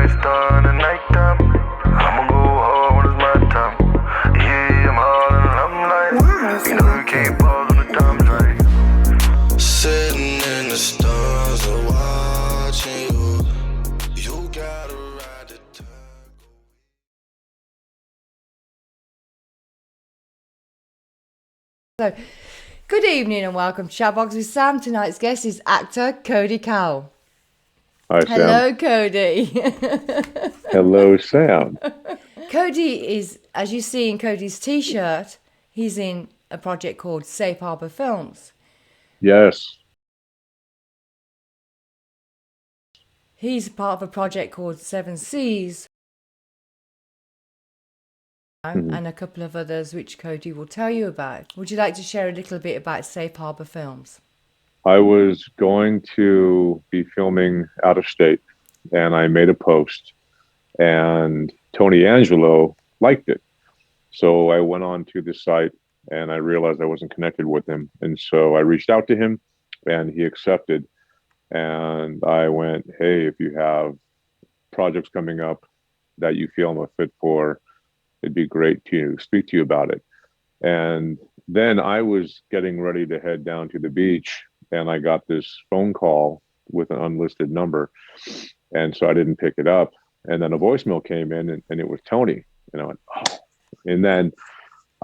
a star in the nighttime. I'ma go hard when it's my time. Yeah, I'm hard and I'm light. You know you can't pause when the time's right. Sitting in the stars and watching you. You gotta ride the tide. So, good evening and welcome to Chatbox with Sam. Tonight's guest is actor Cody Cowell. Hi, Sam. Hello, Cody. Hello, Sam. Cody is, as you see in Cody's t-shirt, he's in a project called Safe Harbor Films. Yes. He's part of a project called Seven Seas and a couple of others which Cody will tell you about. Would you like to share a little bit about Safe Harbor Films? I was going to be filming out of state, and I made a post, and Tony Angelo liked it. So I went on to the site, and I realized I wasn't connected with him. And so I reached out to him, and he accepted. And I went, hey, if you have projects coming up that you feel I'm a fit for, it'd be great to speak to you about it. And then I was getting ready to head down to the beach, and I got this phone call with an unlisted number. And so I didn't pick it up. And then a voicemail came in, and it was Tony. And I went, oh. And then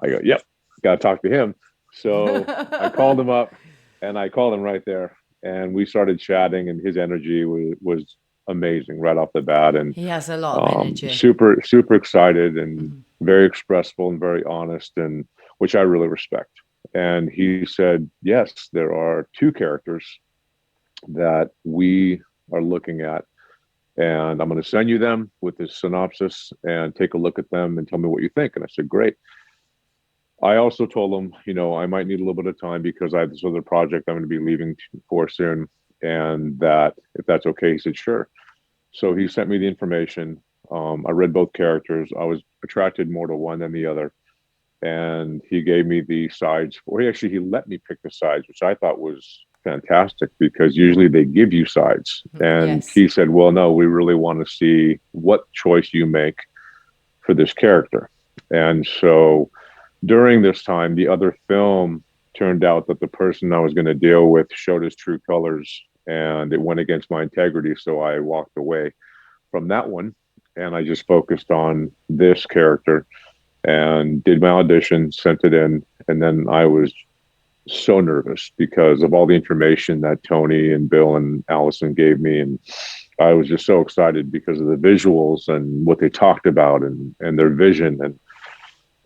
I go, yep, got to talk to him. So I called him up, and I called him right there. And we started chatting, and his energy was amazing right off the bat. And he has a lot of energy. Super, super excited and very expressive and very honest, and which I really respect. And he said, yes, there are two characters that we are looking at, and I'm going to send you them with this synopsis and take a look at them and tell me what you think. And I said, great. I also told him, I might need a little bit of time because I have this other project I'm going to be leaving for soon, and that if that's okay. He said, sure. So he sent me the information. I read both characters. I was attracted more to one than the other. And he gave me the sides. He let me pick the sides, which I thought was fantastic because usually they give you sides. And yes. He said, well, no, we really want to see what choice you make for this character. And so during this time, the other film turned out that the person I was going to deal with showed his true colors, and it went against my integrity. So I walked away from that one, and I just focused on this character and did my audition, sent it in. And then I was so nervous because of all the information that Tony and Bill and Allison gave me. And I was just so excited because of the visuals and what they talked about and their vision.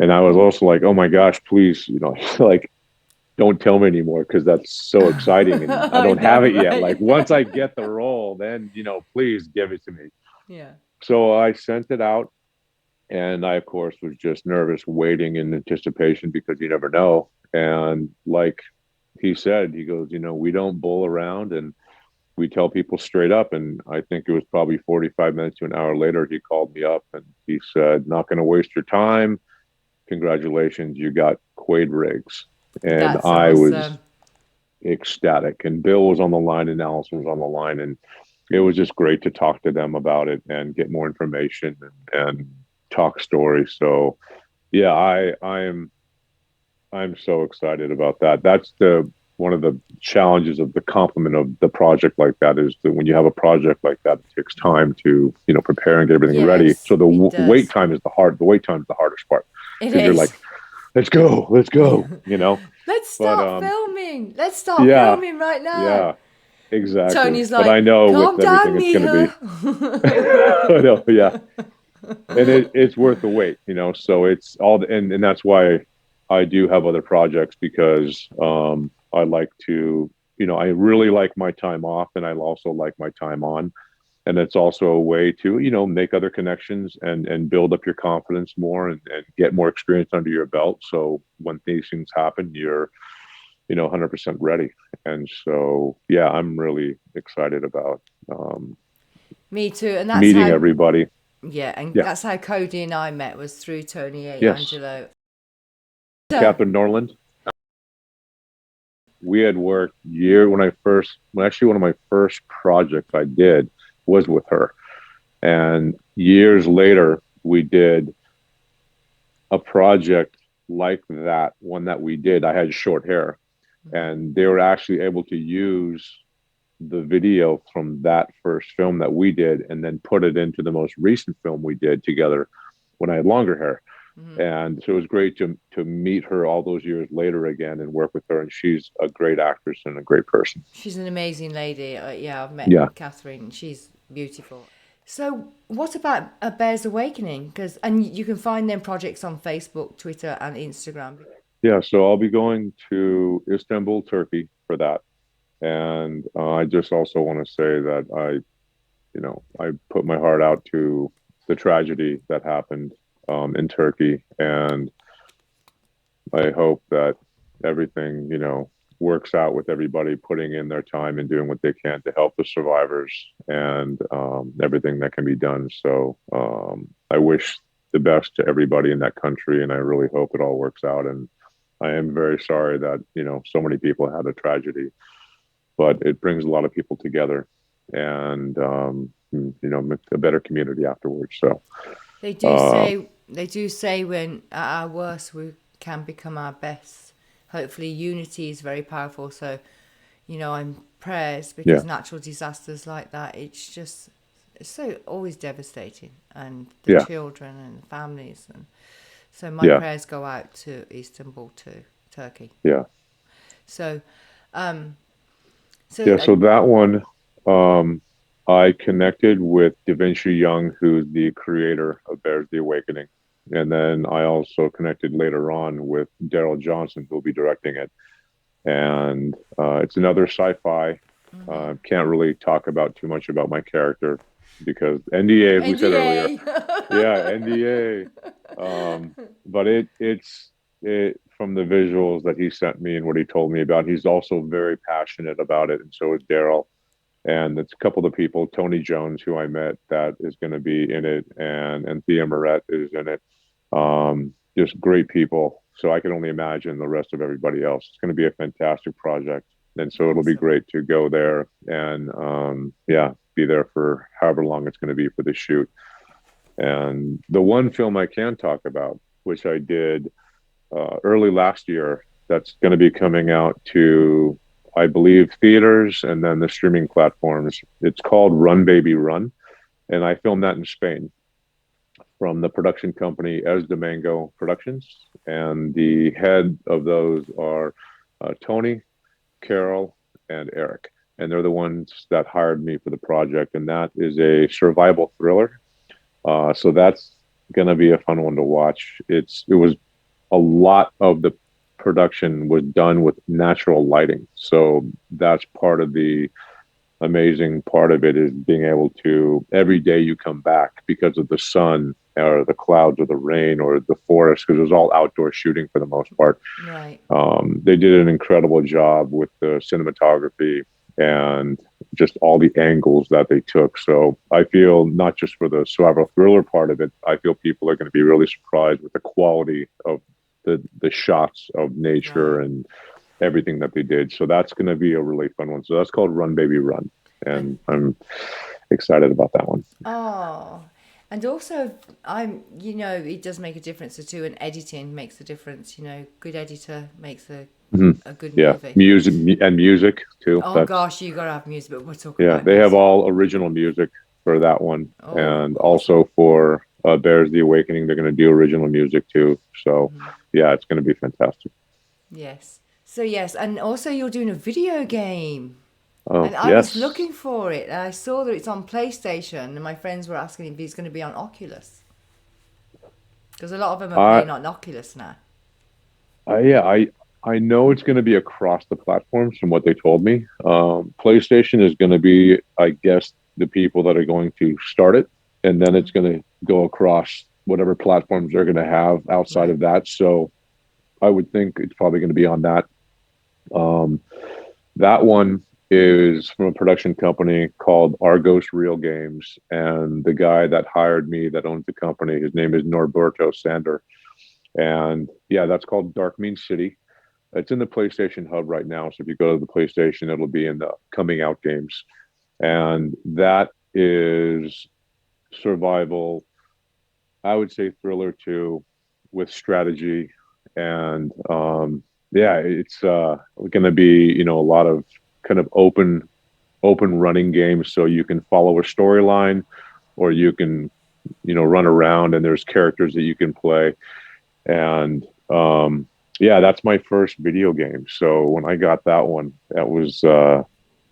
And I was also like, oh my gosh, please, like, don't tell me anymore because that's so exciting. And I don't have it yet. Like once I get the role, then, please give it to me. Yeah. So I sent it out, and I, of course, was just nervous, waiting in anticipation because you never know. And like he said, he goes, we don't bull around, and we tell people straight up. And I think it was probably 45 minutes to an hour later, he called me up and he said, not going to waste your time. Congratulations, you got Quaid Riggs. And That's I awesome. was ecstatic. And Bill was on the line, and Allison was on the line, and it was just great to talk to them about it and get more information and talk stories. So yeah, I'm so excited about that. That's one of the challenges of the compliment of the project like that is that when you have a project like that, it takes time to prepare and get everything ready. So the wait time is the hardest part. Because you're like, let's go. Let's start But, filming. Let's start filming right now. Yeah, exactly. Tony's like, but I know calm with down, everything it's going to be. I know, yeah. And it's worth the wait, so it's all, and that's why I do have other projects because I like to, I really like my time off, and I also like my time on. And it's also a way to, make other connections and build up your confidence more and get more experience under your belt. So when these things happen, you're, 100% ready. And so, yeah, I'm really excited about me too. And that's meeting everybody. Yeah, and that's how Cody and I met, was through Tony Angelo. Catherine Norland. We had worked one of my first projects I did was with her. And years later, we did a project like that one that we did. I had short hair, and they were actually able to use the video from that first film that we did and then put it into the most recent film we did together when I had longer hair. And so it was great to meet her all those years later again and work with her. And she's a great actress and a great person. She's an amazing lady. Yeah, I've met Yeah. Catherine. She's beautiful. So, what about a Bears Awakening? Because and you can find them projects on Facebook, Twitter, and Instagram. Yeah. So I'll be going to Istanbul, Turkey for that. And I just also want to say that I put my heart out to the tragedy that happened in Turkey. And I hope that everything, works out with everybody putting in their time and doing what they can to help the survivors and everything that can be done. So I wish the best to everybody in that country, and I really hope it all works out. And I am very sorry that, so many people had a tragedy, but it brings a lot of people together and, a better community afterwards. So They do say when at our worst we can become our best. Hopefully, unity is very powerful. So, I'm prayers because yeah, natural disasters like that, it's so always devastating, and the yeah, children and families, and so my yeah, prayers go out to Istanbul, to Turkey. yeah, So, um, yeah. so So that one, um, I connected with Da Vinci Young, who's the creator of Bears the Awakening. And then I also connected later on with Daryl Johnson, who'll be directing it. And it's another sci-fi. Can't really talk about too much about my character because NDA, as we said earlier. Yeah, NDA. But it from the visuals that he sent me and what he told me about. He's also very passionate about it, and so is Daryl. And it's a couple of the people, Tony Jones, who I met, that is going to be in it, and Thea Moret is in it. Just great people. So I can only imagine the rest of everybody else. It's going to be a fantastic project. And so it'll be Awesome. great to go there and, yeah, be there for however long it's going to be for the shoot. And the one film I can talk about, which I did early last year, that's going to be coming out to, I believe, theaters and then the streaming platforms. It's called Run Baby Run. And I filmed that in Spain from the production company Es de Mango Productions. And the head of those are Tony, Carol, and Eric. And they're the ones that hired me for the project. And that is a survival thriller. So that's going to be a fun one to watch. It was a lot of the production was done with natural lighting. So that's part of the amazing part of it is being able to every day you come back because of the sun or the clouds or the rain or the forest because it was all outdoor shooting for the most part. Right. They did an incredible job with the cinematography and just all the angles that they took. So I feel not just for the survival thriller part of it, I feel people are going to be really surprised with the quality of the shots of nature Right. and everything that they did. So that's going to be a really fun one. So that's called Run Baby Run. And And I'm excited about that one. oh, and also it does make a difference. The two, and editing makes a difference. Good editor makes Mhm. a good Yeah. movie. Music too. Oh That's, gosh, you gotta have music, but we'll talk yeah, about they have music. all original music for that one. Oh, And awesome. also for Bears the Awakening, they're going to do original music too. So yeah, it's going to be fantastic. Yes. So yes, and also you're doing a video game. Oh, And I was yes. looking for it, and I saw that it's on PlayStation, and my friends were asking if it's going to be on Oculus. Because a lot of them are I, playing on Oculus now. yeah, I know it's going to be across the platforms from what they told me. PlayStation is going to be, I guess, the people that are going to start it, and then it's going to go across whatever platforms they're going to have outside Right. of that. So I would think it's probably going to be on that. Um, that one is from a production company called Argos Real Games, and the guy that hired me, that owns the company, his name is Norberto Sander, and yeah, that's called Dark Mean City. It's in the PlayStation Hub right now. So if you go to the PlayStation, it'll be in the coming out games. And that is survival, I would say thriller too, with strategy, and yeah, it's going to be a lot of kind of open running games, so you can follow a storyline, or you can run around, and there's characters that you can play, and yeah, that's my first video game. So when I got that one, that was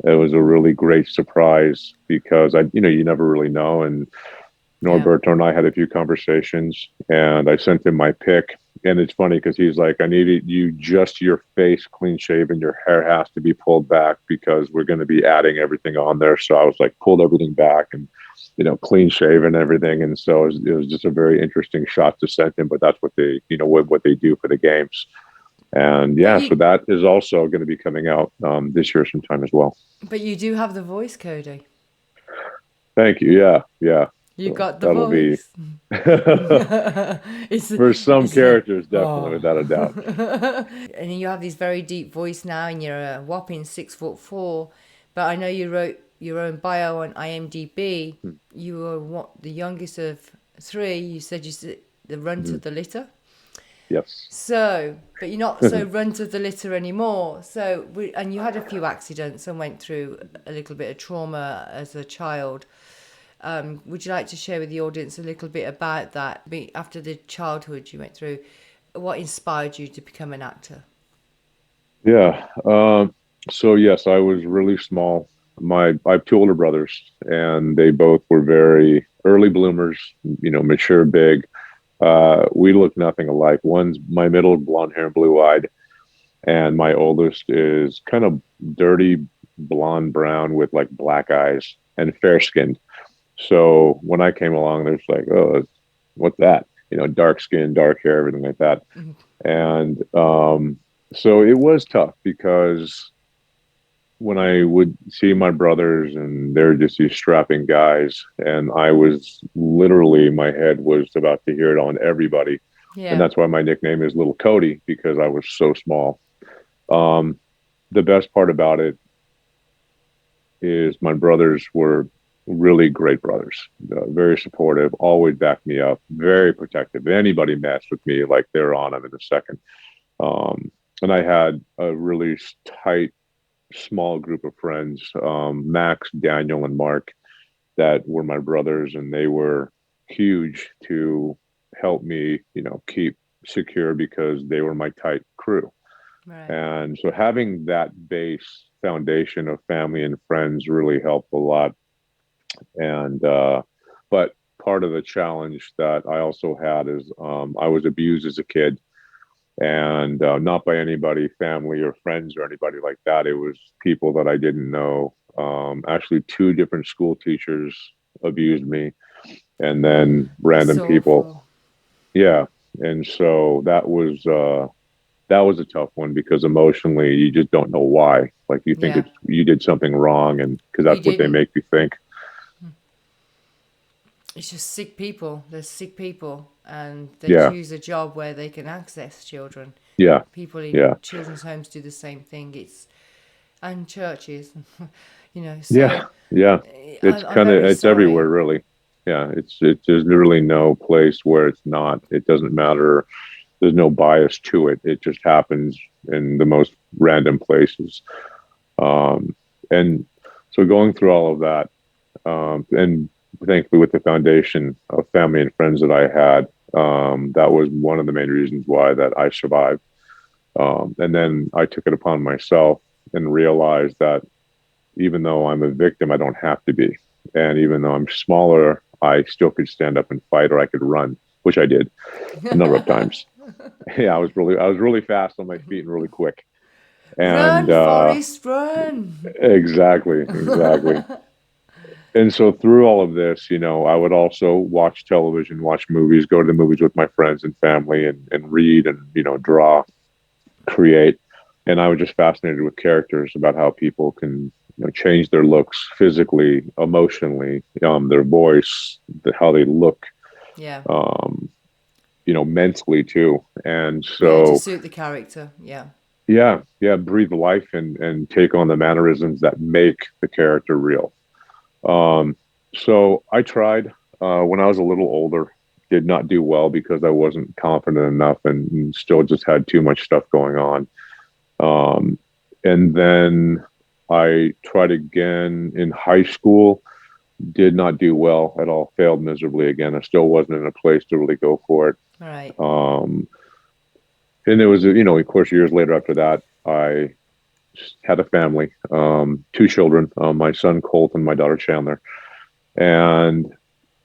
it was a really great surprise because you never really know. And Yeah. Norberto and I had a few conversations, and I sent him my pick. And it's funny because he's like, I needed you just your face clean shaven, your hair has to be pulled back because we're going to be adding everything on there. So I was like, pulled everything back and, clean shaven and everything. And so it was just a very interesting shot to send him. But that's what they, what they do for the games. And But yeah, so you that is also going to be coming out this year sometime as well. but you do have the voice, Cody. Thank you. Yeah, yeah. You So got the that'll be voice. for some It's a, characters, definitely, oh. without a doubt. And you have this very deep voice now, and you're a whopping 6'4". But I know you wrote your own bio on IMDb. You were the youngest of three. You said the runt Mhm. of the litter. Yes. So, but you're not so runt of the litter anymore. So, and you had a few accidents and went through a little bit of trauma as a child. Would you like to share with the audience a little bit about that? After the childhood you went through, what inspired you to become an actor? Yeah. So yes, I was really small. I have two older brothers, and they both were very early bloomers. Mature, big. We look nothing alike. One's my middle, blonde hair, blue eyed, and my oldest is kind of dirty blonde brown with like black eyes and fair skinned. So when I came along, there's like, oh, what's that? Dark skin, dark hair, everything like that. And so it was tough because when I would see my brothers and they're just these strapping guys, and I was literally, my head was about to hear it on everybody. And Yeah. that's why my nickname is Little Cody, because I was so small. Um, the best part about it is my brothers were really great brothers, very supportive, always backed me up, very protective. If anybody messed with me, like they're on them in a second. And I had a really tight, small group of friends, Max, Daniel, and Mark, that were my brothers, and they were huge to help me, keep secure because they were my tight crew. Right. And so having that base foundation of family and friends really helped a lot. And but part of the challenge that I also had is I was abused as a kid, and not by anybody, family or friends or anybody like that. It was people that I didn't know. Actually, two different school teachers abused me, and then That's random people. awful. Yeah, and so that was a tough one because emotionally you just don't know why. Like you think Yeah. it's you did something wrong, and because You that's what they didn't. make you think. It's just sick people. They're sick people, and they Yeah, choose a job where they can access children. yeah, People in yeah, children's homes do the same thing. It's and churches, yeah, So yeah. It's I'm kind of very it's sorry. everywhere, really. Yeah, it's there's literally no place where it's not. It doesn't matter. There's no bias to it. It just happens in the most random places. Um, and so going through all of that, and thankfully with the foundation of family and friends that I had, that was one of the main reasons why that I survived. And then I took it upon myself and realized that even though I'm a victim, I don't have to be. And even though I'm smaller, I still could stand up and fight, or I could run, which I did a number of times. Yeah, I was really fast on my feet and really quick. And Run, Forest, run! exactly, exactly. And so through all of this, I would also watch television, watch movies, go to the movies with my friends and family, and read and draw, create. And I was just fascinated with characters, about how people can change their looks physically, emotionally, their voice, how they look, Yeah, um, mentally too. And yeah, to so suit the character. Yeah, yeah, yeah, breathe life and take on the mannerisms that make the character real. Um, so I tried. when I was a little older, did not do well because I wasn't confident enough and still just had too much stuff going on. Um, and then I tried again in high school, did not do well at all, failed miserably again. I still wasn't in a place to really go for it. Right. Um, and it was, you know, of course, years later after that, I had a family, two children, my son Colt and my daughter Chandler, and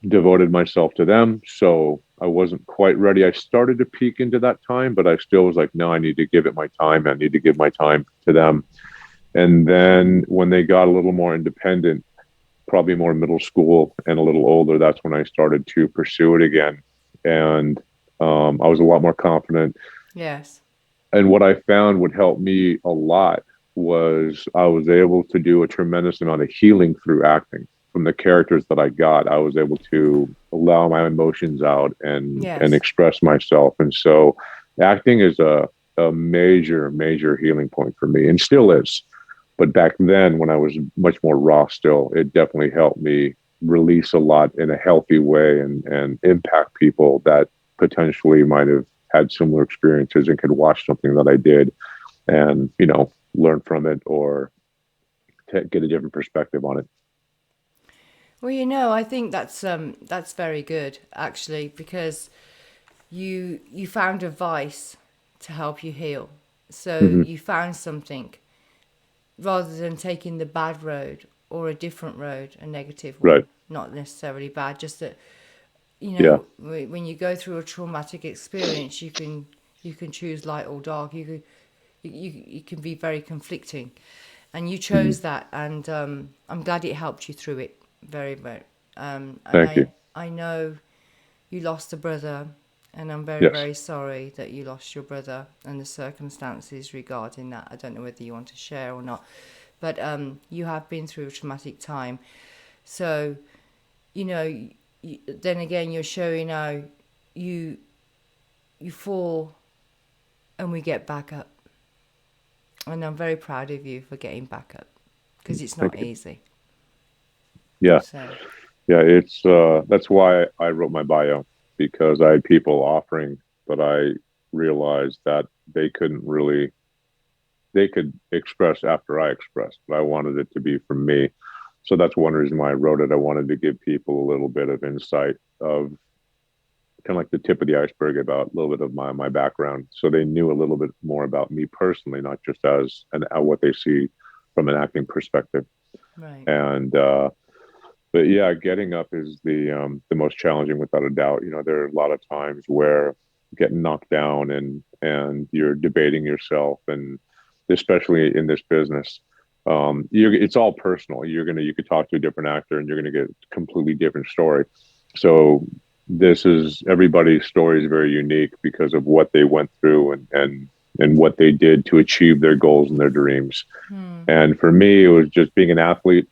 devoted myself to them. So I wasn't quite ready. I started to peek into that time, but I still was like, no, I need to give it my time. I need to give my time to them. And then when they got a little more independent, probably more middle school and a little older, that's when I started to pursue it again. And I was a lot more confident. Yes. And what I found would help me a lot was I was able to do a tremendous amount of healing through acting from the characters that I got. I was able to allow my emotions out and Yes. express myself. And so acting is a major healing point for me and still is. But back then, when I was much more raw still, it definitely helped me release a lot in a healthy way and impact people that potentially might have had similar experiences and could watch something that I did and, you know, learn from it or get a different perspective on it. Well, you know, I think that's very good actually, because you found a vice to help you heal. So Hmm. you found something rather than taking the bad road or a different road, a negative Right. one, not necessarily bad, just that, you Yeah. know, when you go through a traumatic experience, you can choose light or dark. You can be very conflicting, and you Hmm. chose that, and I'm glad it helped you through it very very. And Thank you. I know you lost a brother, and I'm very Yes. very sorry that you lost your brother and the circumstances regarding that. I don't know whether you want to share or not, but you have been through a traumatic time, so you know. Then again, you're showing how you you fall and we get back up. And I'm very proud of you for getting back up because it's not Thank you. easy. Yeah. So, Yeah. It's that's why I wrote my bio because I had people offering, but I realized that they couldn't really they could express after I expressed, but I wanted it to be from me. So that's one reason why I wrote it. I wanted to give people a little bit of insight of kind of like the tip of the iceberg about a little bit of my background, so they knew a little bit more about me personally, not just as and what they see from an acting perspective. right. And but yeah, getting up is the most challenging without a doubt. You know, there are a lot of times where getting knocked down and you're debating yourself, and especially in this business, it's all personal. You could talk to a different actor and you're gonna get a completely different story. So this is everybody's story is very unique because of what they went through and what they did to achieve their goals and their dreams. And for me, it was just being an athlete,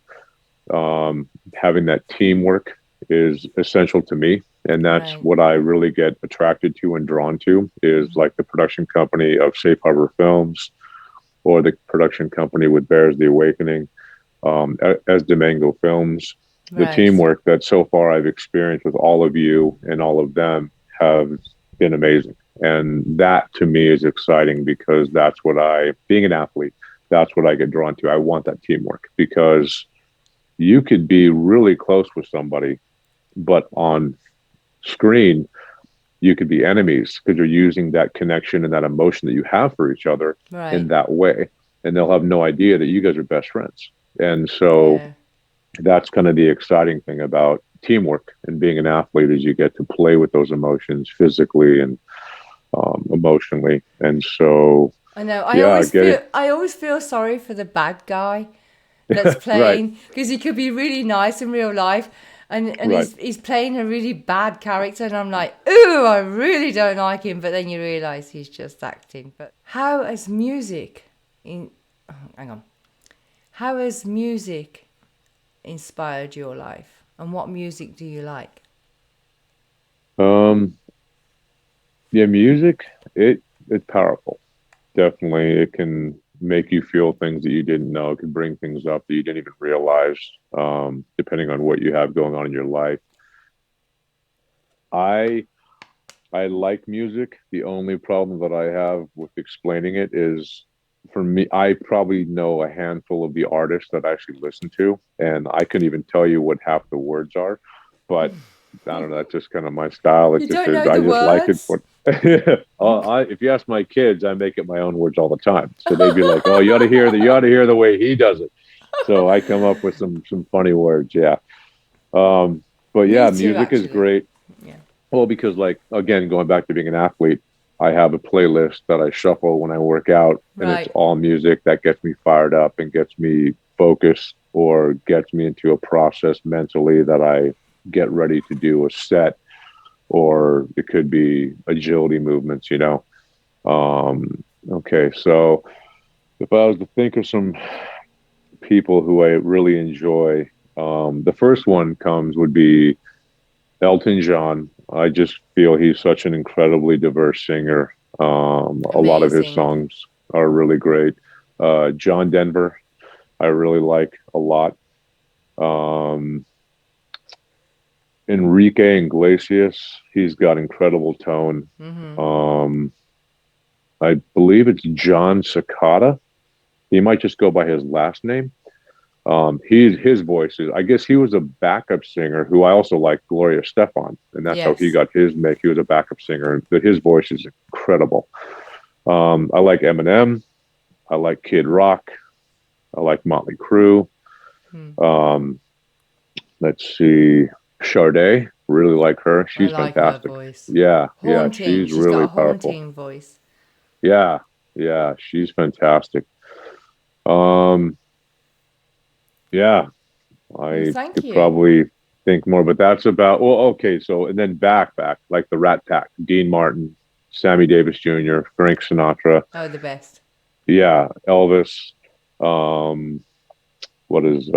having that teamwork is essential to me. And that's Right. what I really get attracted to and drawn to is like the production company of Safe Harbor Films or the production company with Bears The Awakening, as Domingo Films. The Right. teamwork that so far I've experienced with all of you and all of them have been amazing. And that to me is exciting because that's what being an athlete, that's what I get drawn to. I want that teamwork because you could be really close with somebody, but on screen, you could be enemies because you're using that connection and that emotion that you have for each other in Right. that way. And they'll have no idea that you guys are best friends. And so Yeah. that's kind of the exciting thing about teamwork and being an athlete is you get to play with those emotions physically and emotionally. And so, I know. yeah, getting I always feel sorry for the bad guy that's right, playing because he could be really nice in real life, and right. he's playing a really bad character, and I'm like, ooh, I really don't like him. But then you realise he's just acting. But how has music in? Oh, hang on. How has music inspired your life, and what music do you like? Um, yeah, music, it's powerful. Definitely, it can make you feel things that you didn't know. It can bring things up that you didn't even realize, depending on what you have going on in your life. I I like music. The only problem that I have with explaining it is, for me, I probably know a handful of the artists that I actually listen to, and I couldn't even tell you what half the words are. But I don't know. That's just kind of my style. It You just don't is. know I the just like it. words? But if you ask my kids, I make it my own words all the time. So they'd be like, "Oh, you ought to hear the way he does it." So I come up with some funny words. Yeah. Um, but Me yeah, too, music is actually. great. Yeah. Well, because like again, going back to being an athlete, I have a playlist that I shuffle when I work out, and it's Right. all music that gets me fired up and gets me focused or gets me into a process mentally that I get ready to do a set, or it could be agility movements, you know. Okay, so if I was to think of some people who I really enjoy, the first one comes would be Elton John. I just feel he's such an incredibly diverse singer. A lot of his Amazing. songs are really great. John Denver, I really like a lot. Um, Enrique Iglesias, he's got incredible tone. Mm-hmm. Um, I believe it's John Cicada. He might just go by his last name. His voice is. I guess he was a backup singer who I also like, Gloria Stefan, and that's how he Yes. got his make. He was a backup singer, but his voice is incredible. I like Eminem. I like Kid Rock. I like Motley Crue. Hmm. Um, let's see, Sade. Really like her. I She's like her fantastic. voice. Yeah, Haunting. she's She's got really a powerful. haunting voice. Yeah, yeah, she's fantastic. Um, yeah, Well, I thank could you. probably think more, but that's about. Well, okay. So and then back like the Rat Pack, Dean Martin, Sammy Davis Jr., Frank Sinatra. Oh, the best. Yeah, Elvis. Um, what is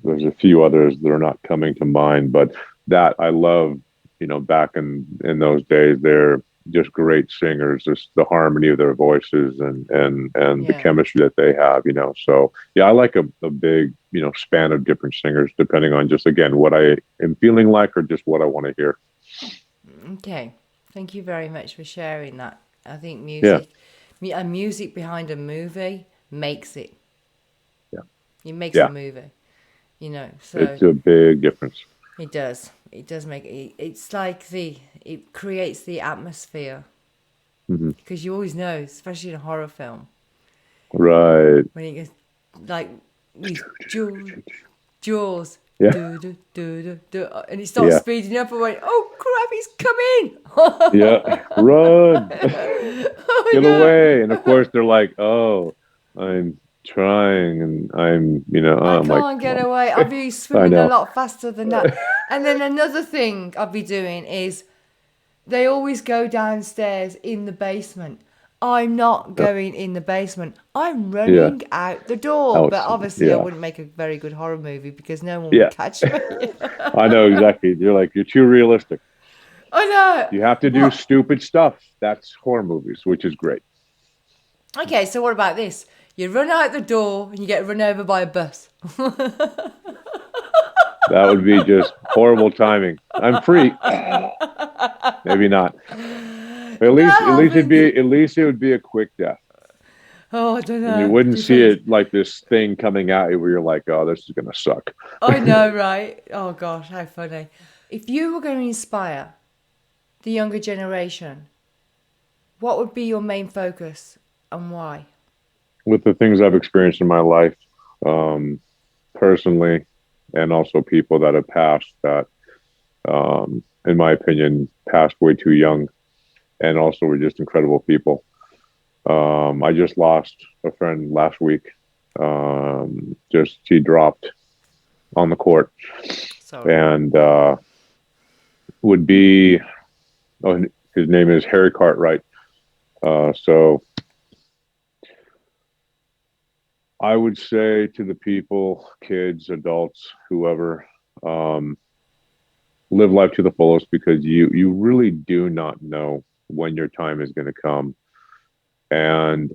There's a few others that are not coming to mind, but that I love. You know, back in those days, they're just great singers. Just the harmony of their voices and the Yeah. chemistry that they have. You know, so yeah, I like a big span of different singers depending on just again what I am feeling like or just what I want to hear. Okay. Thank you very much for sharing that. I think Yeah, music behind a movie makes it. yeah, It makes a yeah. movie. So It's a big difference. it does. It does make it. It's like it creates the atmosphere Hmm. because you always know, especially in a horror film, Right. when it gets like these jaws, Yeah, do do do do do, and it starts yeah, speeding up. And went, oh crap, he's coming! yeah. Run. Oh Get no, away. And of course they're like, oh, I'm trying and I I'm like, can't come get away. I'll on. be I swimming a know. lot faster than that. And then another thing I'll be doing is they always go downstairs in the basement. I'm not Yeah. going in the basement. I'm Yeah. running out the door. But Outs. obviously, I Yeah. wouldn't make a very good horror movie because no one would Yeah. catch me. I know exactly. You're like, you're too realistic. I know. You have to do What? stupid stuff. That's horror movies, which is great. Okay, so what about this? You run out the door and you get run over by a bus. That would be just horrible timing. I'm free. Maybe not. But That happens. at least it would be a quick death. Oh, I don't And you know. wouldn't see Depends. it like this thing coming at you where you're like, oh, this is gonna suck. I know, right? Oh gosh, how funny. If you were going to inspire the younger generation, what would be your main focus and why? With the things I've experienced in my life, um, personally, and also people that have passed that, in my opinion, passed way too young, and also were just incredible people. I just lost a friend last week. Just he dropped on the court, Sorry. and would be oh, his name is Harry Cartwright. So I would say to the people, kids, adults, whoever, um, live life to the fullest because you really do not know when your time is going to come, and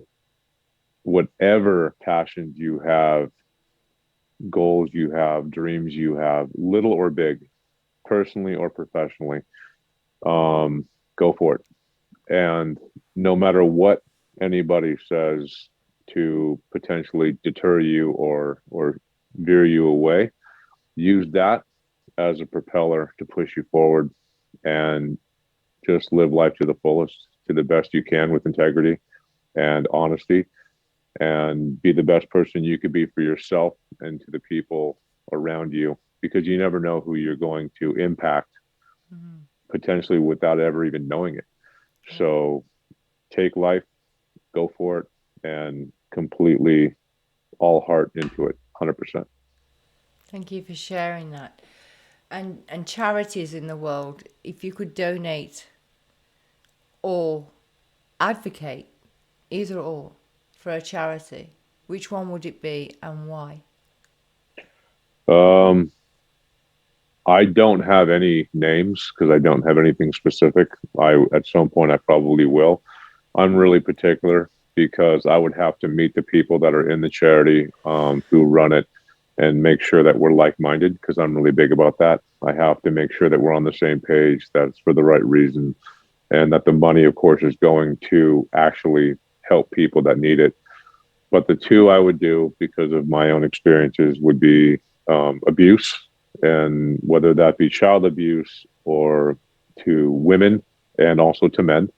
whatever passions you have, goals you have, dreams you have, little or big, personally or professionally, go for it. And no matter what anybody says to potentially deter you or veer you away, use that as a propeller to push you forward and just live life to the fullest, to the best you can with integrity and honesty, and be the best person you could be for yourself and to the people around you, because you never know who you're going to impact potentially without ever even knowing it. So take life, go for it, and completely all heart into it, 100%. Thank you for sharing that. And charities in the world, if you could donate or advocate, either or, for a charity, which one would it be and why? I don't have any names because I don't have anything specific. At some point I probably will. I'm really particular because I would have to meet the people that are in the charity, who run it, and make sure that we're like-minded, because I'm really big about that. I have to make sure that we're on the same page, that it's for the right reason, and that the money, of course, is going to actually help people that need it. But the two I would do, because of my own experiences, would be abuse, and whether that be child abuse or to women and also to men,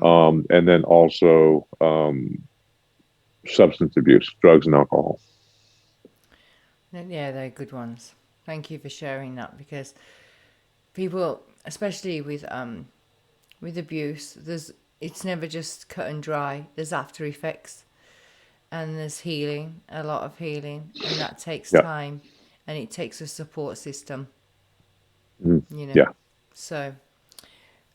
and then also substance abuse, drugs and alcohol. Yeah, they're good ones. Thank you for sharing that, because people, especially with abuse, it's never just cut and dry. There's after effects, and there's healing, a lot of healing, and that takes Yeah. time, and it takes a support system. Yeah. So,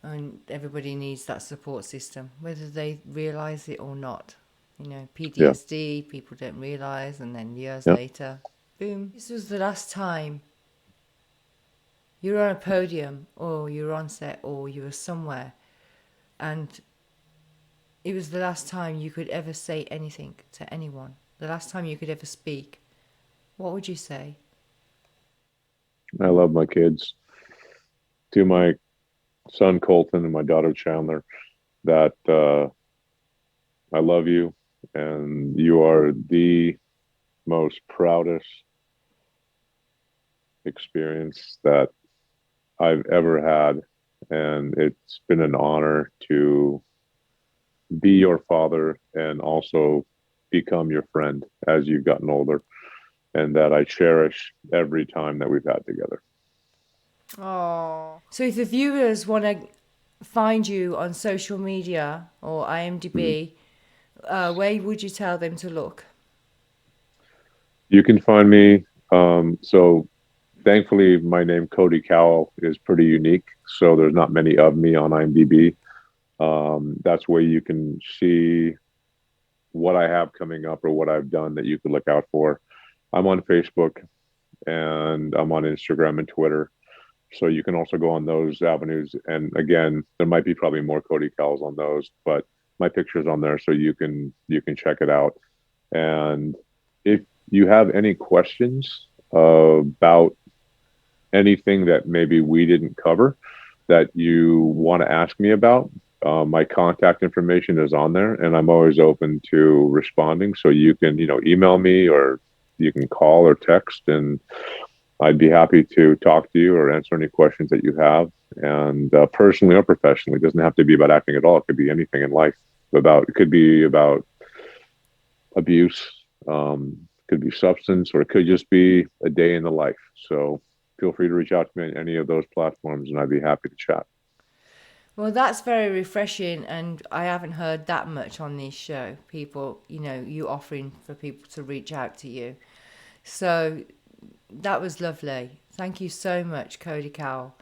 and everybody needs that support system, whether they realize it or not. PTSD, people don't realize, and then years later, boom. This was the last time you're on a podium, or you're on set, or you were somewhere, and it was the last time you could ever say anything to anyone, the last time you could ever speak. What would you say? I love my kids. To my son Colton and my daughter Chandler, that I love you, and you are the most proudest experience that I've ever had, and it's been an honor to be your father and also become your friend as you've gotten older, and that I cherish every time that we've had together. Oh. So if the viewers want to find you on social media or IMDb, where would you tell them to look? You can find me. So thankfully, my name, Cody Cowell, is pretty unique. So there's not many of me on IMDb. That's where you can see what I have coming up or what I've done that you could look out for. I'm on Facebook, and I'm on Instagram and Twitter. So you can also go on those avenues. And again, there might be probably more Cody Cowells on those, but my picture's on there, so you can check it out. And if you have any questions about anything that maybe we didn't cover that you want to ask me about, my contact information is on there, and I'm always open to responding. So you can, email me, or you can call or text, and I'd be happy to talk to you or answer any questions that you have. And personally or professionally, it doesn't have to be about acting at all. It could be anything in life. It could be about abuse, could be substance, or it could just be a day in the life. So feel free to reach out to me on any of those platforms, and I'd be happy to chat. Well, that's very refreshing, and I haven't heard that much on this show. People, you offering for people to reach out to you. So that was lovely. Thank you so much, Cody Cowell.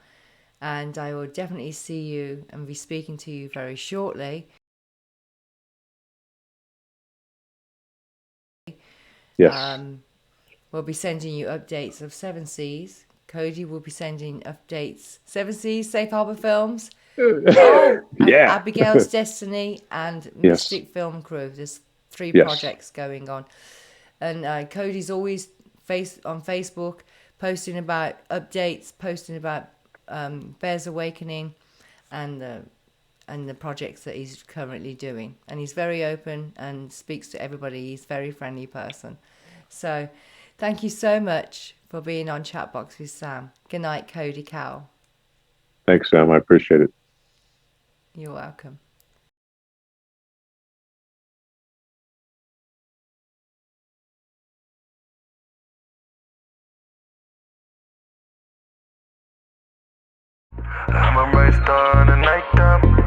And I will definitely see you and be speaking to you very shortly. Yes. We'll be sending you updates of Seven Seas. Cody will be sending updates. Seven Seas, Safe Harbor Films. Oh, Yeah. Abigail's Destiny and Mystic Film Crew. There's 3 projects going on. And Cody's always on Facebook posting about updates, posting about B.E.A.R.S Awakening, and the projects that he's currently doing. And he's very open and speaks to everybody. He's a very friendly person. So thank you so much for being on Chatbox with Sam. Good night, Cody Cowell. Thanks, Sam. I appreciate it. You're welcome. I'm a bright star in the nighttime.